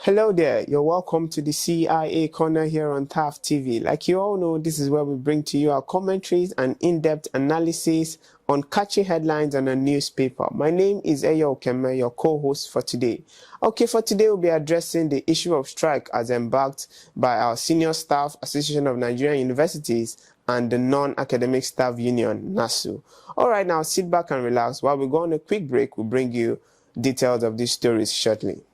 Hello there, you're welcome to the CIA Corner here on TAF TV. Like you all know, this is where we bring to you our commentaries and in-depth analysis on catchy headlines on a newspaper. My name is Eyo Okeme, your co-host for today. Okay, for today we'll be addressing the issue of strike as embarked by our Senior Staff Association of Nigerian Universities and the Non-Academic Staff Union, Nasu. Alright, now sit back and relax. While we go on a quick break, we'll bring you details of these stories shortly.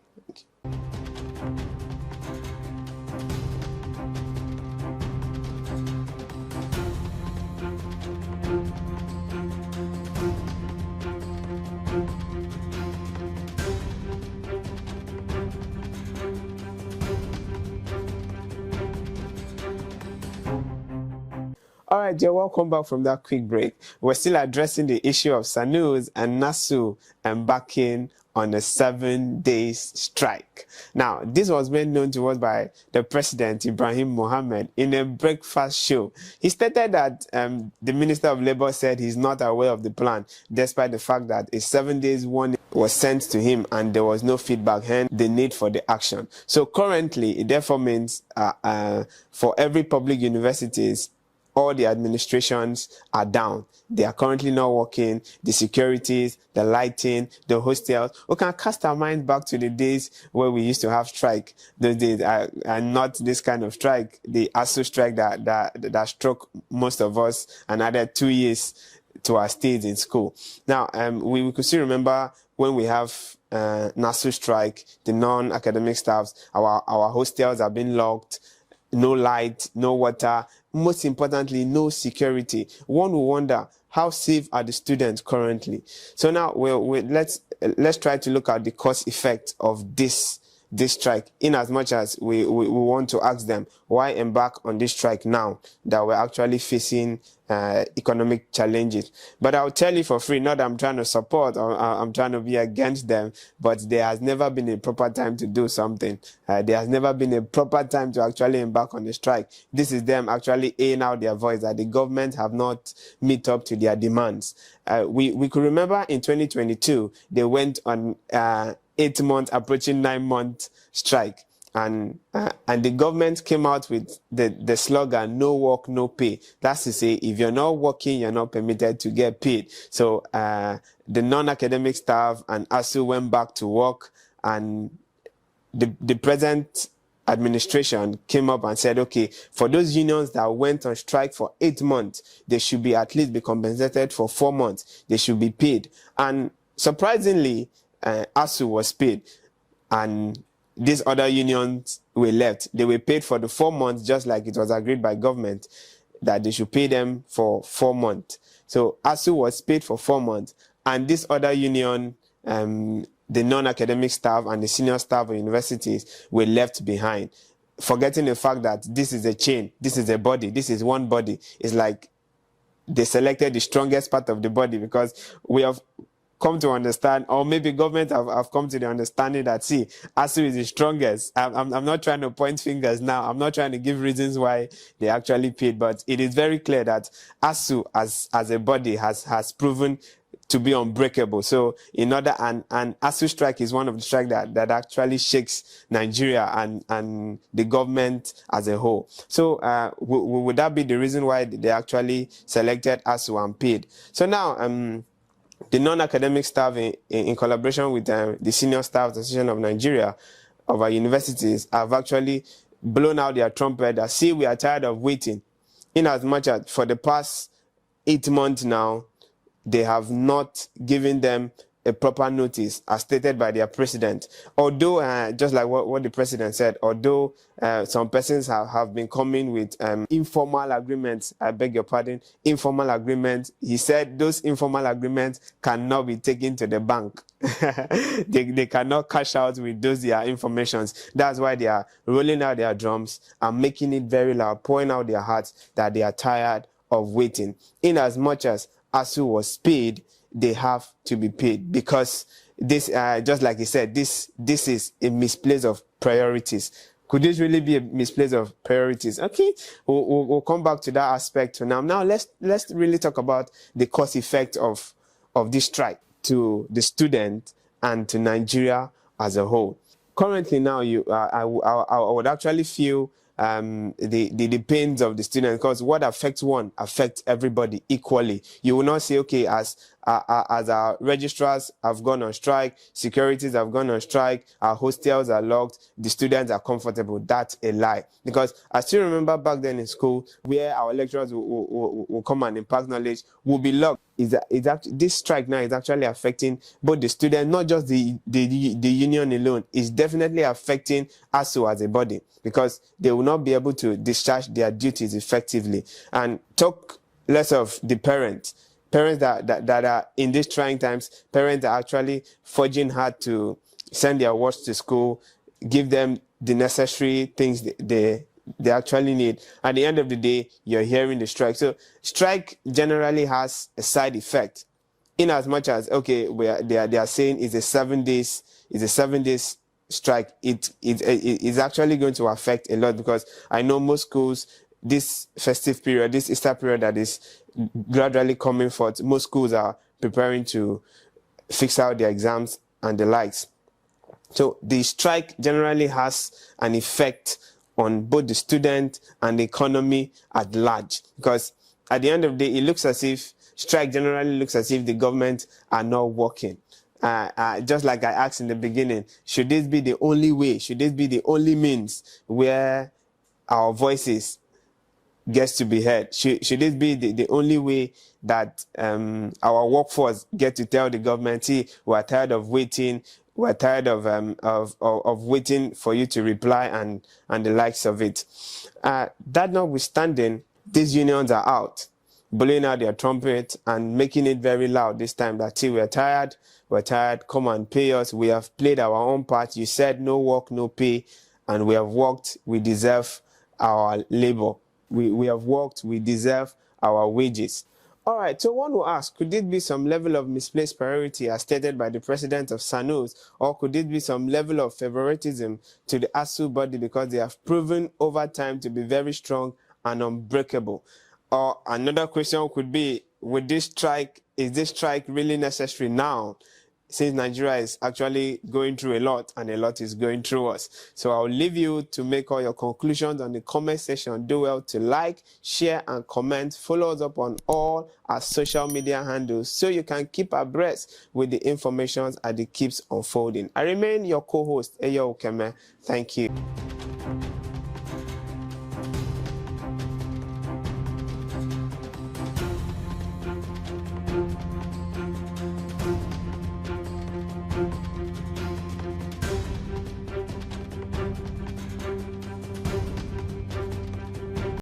All right, you're welcome back from that quick break. We're still addressing the issue of Ssanu and Nasu embarking on a 7-day strike. Now, this was made known to us by the President, Ibrahim Mohammed, in a breakfast show. He stated that the Minister of Labour said he's not aware of the plan, despite the fact that a 7-day warning was sent to him and there was no feedback, hence the need for the action. So currently, it therefore means for every public universities, all the administrations are down. They are currently not working. The securities, the lighting, the hostels. We can cast our mind back to the days where we used to have strike. Those days are not this kind of strike. The ASU strike that struck most of us and added 2 years to our stays in school. Now, we could still remember when we have NASU strike, the non-academic staffs, our hostels have been locked. No light, no water, most importantly, no security. One will wonder, how safe are the students currently? So now let's try to look at the cause effect of this strike, in as much as we want to ask them, why embark on this strike now that we're actually facing economic challenges? But I'll tell you for free, not that I'm trying to support or I'm trying to be against them, but there has never been a proper time to do something. There has never been a proper time to actually embark on the strike. This is them actually airing out their voice that the government have not met up to their demands. We could remember in 2022, they went on 8-month, approaching 9-month strike. And the government came out with the slogan, no work, no pay. That's to say, if you're not working, you're not permitted to get paid. So the non-academic staff and ASU went back to work, and the present administration came up and said, okay, for those unions that went on strike for 8 months, they should be at least be compensated for 4 months. They should be paid. And surprisingly, ASU was paid, and these other unions were left. They were paid for the 4 months, just like it was agreed by government that they should pay them for 4 months. So ASU was paid for 4 months, and this other union, the non-academic staff and the senior staff of universities, were left behind, forgetting the fact that this is a chain, this is a body, this is one body. It's like they selected the strongest part of the body, because we have come to understand, or maybe government have come to the understanding that, see, ASU is the strongest. I'm not trying to point fingers now. I'm not trying to give reasons why they actually paid, but it is very clear that ASU as a body has proven to be unbreakable. So in order, and ASU strike is one of the strikes that actually shakes Nigeria and the government as a whole. So would that be the reason why they actually selected ASU and paid? So now, the non-academic staff, in collaboration with the Senior Staff Association of Nigeria, of our universities, have actually blown out their trumpet that, see, we are tired of waiting. In as much as for the past 8 months now, they have not given them a proper notice, as stated by their president. Although, just like what the president said, although some persons have been coming with informal agreements, I beg your pardon, informal agreements, he said those informal agreements cannot be taken to the bank. they cannot cash out with those their informations. That's why they are rolling out their drums and making it very loud, pouring out their hearts that they are tired of waiting. In as much as ASU was paid, they have to be paid, because this, just like he said, this is a misplace of priorities. Could this really be a misplace of priorities? Okay, we'll come back to that aspect for now. Now let's really talk about the cause effect of this strike to the student and to Nigeria as a whole. currently now, I would actually feel the pains of the student, because what affects one affects everybody equally. You will not say, okay, as our registrars have gone on strike, securities have gone on strike, our hostels are locked, the students are comfortable. That's a lie. Because I still remember back then in school where our lecturers will come and impart knowledge, will be locked. This strike now is actually affecting both the student, not just the union alone. It's definitely affecting ASU as a body, because they will not be able to discharge their duties effectively. And talk less of the parents that are in these trying times. Parents are actually forging hard to send their wards to school, give them the necessary things they actually need. At the end of the day, you're hearing the strike. So strike generally has a side effect, in as much as, okay, they are saying it's a 7 days strike. It is actually going to affect a lot, because I know most schools, this festive period, this Easter period that is gradually coming forth, most schools are preparing to fix out their exams and the likes. So the strike generally has an effect on both the student and the economy at large, because at the end of the day, it looks as if strike generally looks as if the government are not working. Just like I asked in the beginning, should this be the only way? Should this be the only means where our voices gets to be heard? Should this be the only way that our workforce get to tell the government, see, we're tired of waiting, we're tired of waiting for you to reply and the likes of it. That notwithstanding, these unions are out, blowing out their trumpet and making it very loud this time that, see, we're tired, come and pay us. We have played our own part. You said no work, no pay, and we have worked. We deserve our labor. We have worked, we deserve our wages. All right, so one will ask, could it be some level of misplaced priority as stated by the president of Ssanu, or could it be some level of favoritism to the ASU body because they have proven over time to be very strong and unbreakable? Or another question could be, is this strike really necessary now, since Nigeria is actually going through a lot and a lot is going through us? So I'll leave you to make all your conclusions on the comment section. Do well to like, share, and comment. Follow us up on all our social media handles so you can keep abreast with the information as it keeps unfolding. I remain your co-host, Eyo Okeme. Thank you.